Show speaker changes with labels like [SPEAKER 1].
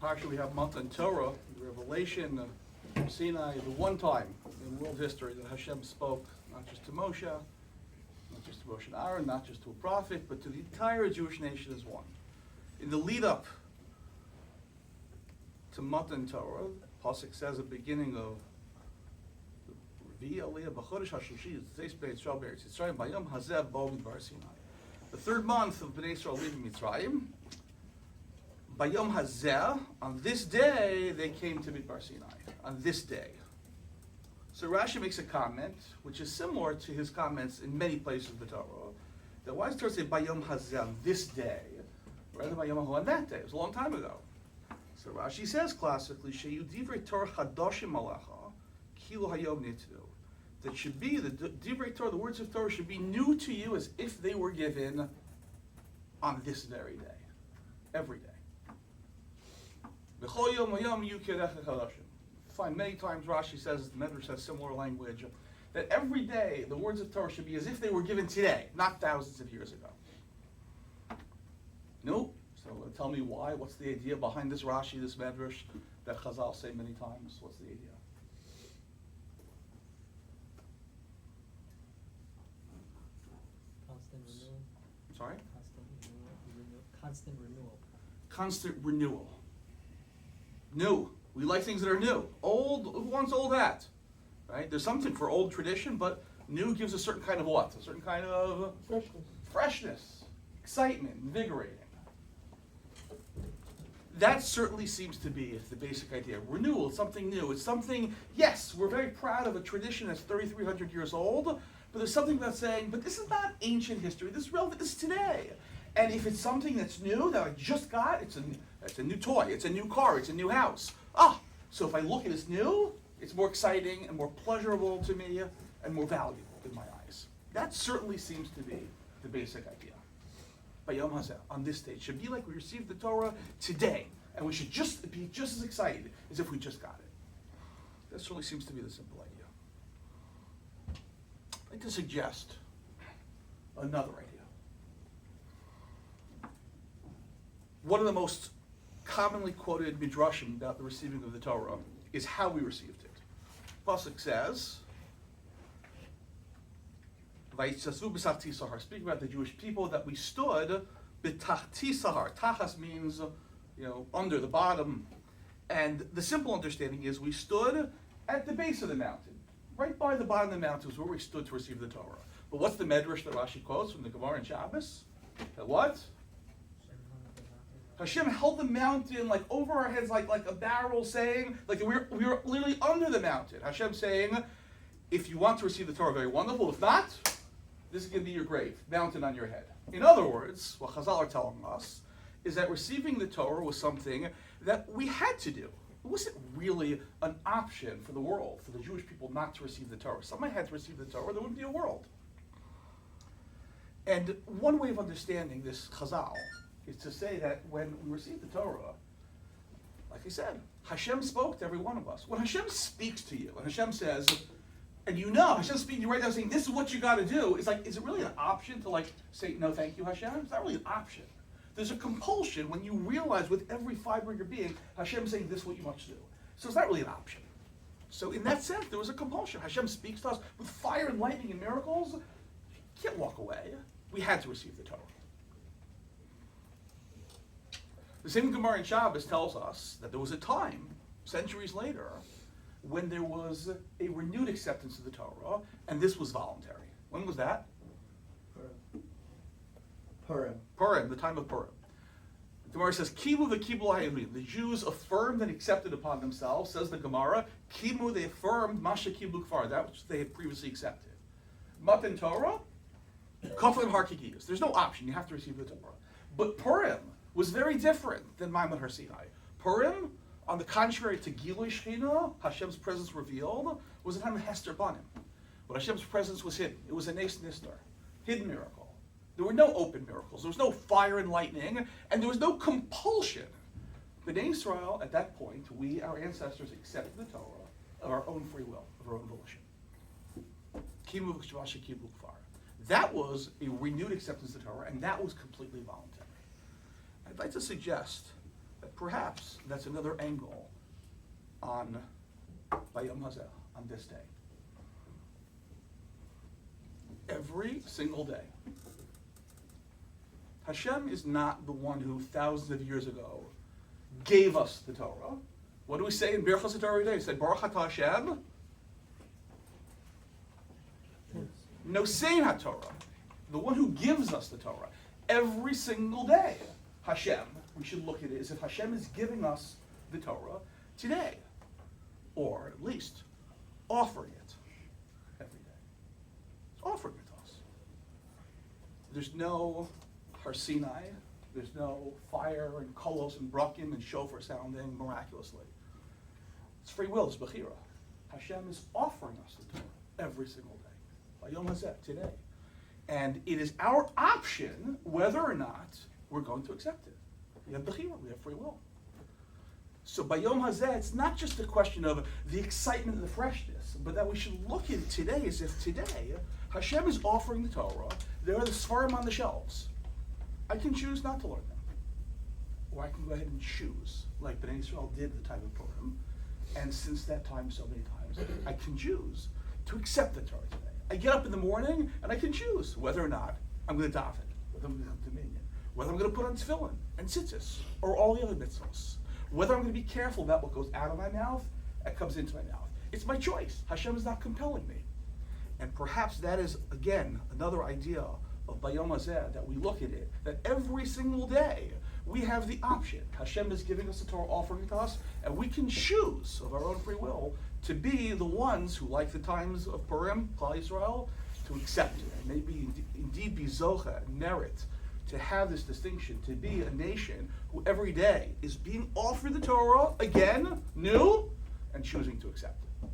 [SPEAKER 1] Parsha we have Matan Torah, the revelation of Sinai, the one time in world history that Hashem spoke not just to Moshe, not just to Moshe and Aaron, not just to a prophet, but to the entire Jewish nation as one. In the lead up to Matan Torah, Pasuk says at the beginning of the third month of Bnei Yisrael leaving Mitzrayim, Bayom Hazeh, on this day they came to Midbar Sinai. On this day. So Rashi makes a comment, which is similar to his comments in many places of the Torah, that why does the Torah say Bayom Hazeh, on this day, rather than Bayom Hahu, on that day? It was a long time ago. So Rashi says classically, Sheyu Divrei Torah Chadoshim Alecha, Kilu Hayom Nitnu. That should be, the Divrei Torah, the words of Torah should be new to you as if they were given on this very day. Every day. Find many times Rashi says, the Medrash has similar language, that every day the words of Torah should be as if they were given today, not thousands of years ago. No? So tell me why. What's the idea behind this Rashi, this Medrash, that Chazal say many times? What's the idea?
[SPEAKER 2] Constant renewal.
[SPEAKER 1] Sorry?
[SPEAKER 2] Constant renewal.
[SPEAKER 1] Constant renewal. New. We like things that are new. Old, who wants old hat? Right? There's something for old tradition, but new gives a certain kind of what? A certain kind of freshness, excitement, invigorating. That certainly seems to be the basic idea. Renewal, something new. It's something, yes, we're very proud of a tradition that's 3,300 years old, but there's something about saying, but this is not ancient history, this is relevant, this is today. And if it's something that's new, that I just got, it's a new toy, it's a new car, it's a new house. So if I look at it as new, it's more exciting and more pleasurable to me and more valuable in my eyes. That certainly seems to be the basic idea. Bayom Hazeh, on this day, it should be like we received the Torah today, and we should just be just as excited as if we just got it. That certainly seems to be the simple idea. I'd like to suggest another idea. One of the most commonly quoted midrashim about the receiving of the Torah is how we received it. Pasuk says, speaking about the Jewish people, that we stood b'tachti sahar. Tachas means, under, the bottom. And the simple understanding is we stood at the base of the mountain. Right by the bottom of the mountain was where we stood to receive the Torah. But what's the medrash that Rashi quotes from the Gemara in Shabbos? That what? Hashem held the mountain like over our heads, like a barrel, saying, like we were literally under the mountain. Hashem saying, if you want to receive the Torah, very wonderful. If not, this is going to be your grave, mountain on your head. In other words, what Chazal are telling us is that receiving the Torah was something that we had to do. It wasn't really an option for the world, for the Jewish people not to receive the Torah. Somebody had to receive the Torah, there wouldn't be a world. And one way of understanding this Chazal is to say that when we receive the Torah, like I said, Hashem spoke to every one of us. When Hashem speaks to you, when Hashem says, and Hashem speaking to you right now saying, this is what you got to do, it's like, is it really an option to say, no thank you, Hashem? It's not really an option. There's a compulsion when you realize with every fiber of your being, Hashem saying this is what you must do. So it's not really an option. So in that sense, there was a compulsion. Hashem speaks to us with fire and lightning and miracles. You can't walk away. We had to receive the Torah. The same Gemara in Shabbos tells us that there was a time, centuries later, when there was a renewed acceptance of the Torah, and this was voluntary. When was that? Purim, the time of Purim. The Gemara says, Kimu v'kiblu ha'elim. The Jews affirmed and accepted upon themselves, says the Gemara, Kimu, they affirmed, Masha kiblu kfar, that which they had previously accepted. Matan Torah, Kaflim Harkigiyas. There's no option, you have to receive the Torah. But Purim was very different than Maimon Har Sinai. Purim, on the contrary to Gilui Shechina, Hashem's presence revealed, was a time of Hester Banim. When Hashem's presence was hidden, it was a Nes Nistar, hidden miracle. There were no open miracles, there was no fire and lightning, and there was no compulsion. Bnei Yisrael, at that point, we, our ancestors, accepted the Torah of our own free will, of our own volition. Kimu v'kshvasha kiblu kfar. That was a renewed acceptance of the Torah, and that was completely voluntary. I'd like to suggest Perhaps that's another angle on Bayom Hazeh, on this day. Every single day, Hashem is not the one who thousands of years ago gave us the Torah. What do we say in Birchas Torah every day? We say, Baruch Atah Hashem, Nosein HaTorah, the one who gives us the Torah. Every single day, Hashem, we should look at it as if Hashem is giving us the Torah today, or at least offering it every day. It's offering it to us. There's no Har Sinai, there's no fire and kolos and brakim and shofar sounding miraculously. It's free will, it's bechira. Hashem is offering us the Torah every single day. Bayom Hazeh, today. And it is our option whether or not we're going to accept it. We have bechira, we have free will. So Bayom Hazeh, it's not just a question of the excitement and the freshness, but that we should look at it today as if today Hashem is offering the Torah. There are the Sfarim on the shelves. I can choose not to learn them. Or I can go ahead and choose, like Bnei Yisrael did at the time of Purim. And since that time, so many times, I can choose to accept the Torah today. I get up in the morning and I can choose whether or not I'm going to daven, whether I'm going to have dominion, whether I'm going to put on tefillin and tzitzis, or all the other mitzvahs, whether I'm going to be careful about what goes out of my mouth and comes into my mouth. It's my choice. Hashem is not compelling me. And perhaps that is, again, another idea of Bayom Hazeh, that we look at it, that every single day we have the option. Hashem is giving us the Torah, offering it to us, and we can choose of our own free will to be the ones who, like the times of Purim, Klal Yisrael, to accept it, and maybe indeed be zocha, merit, to have this distinction, to be a nation who every day is being offered the Torah, again, new, and choosing to accept it.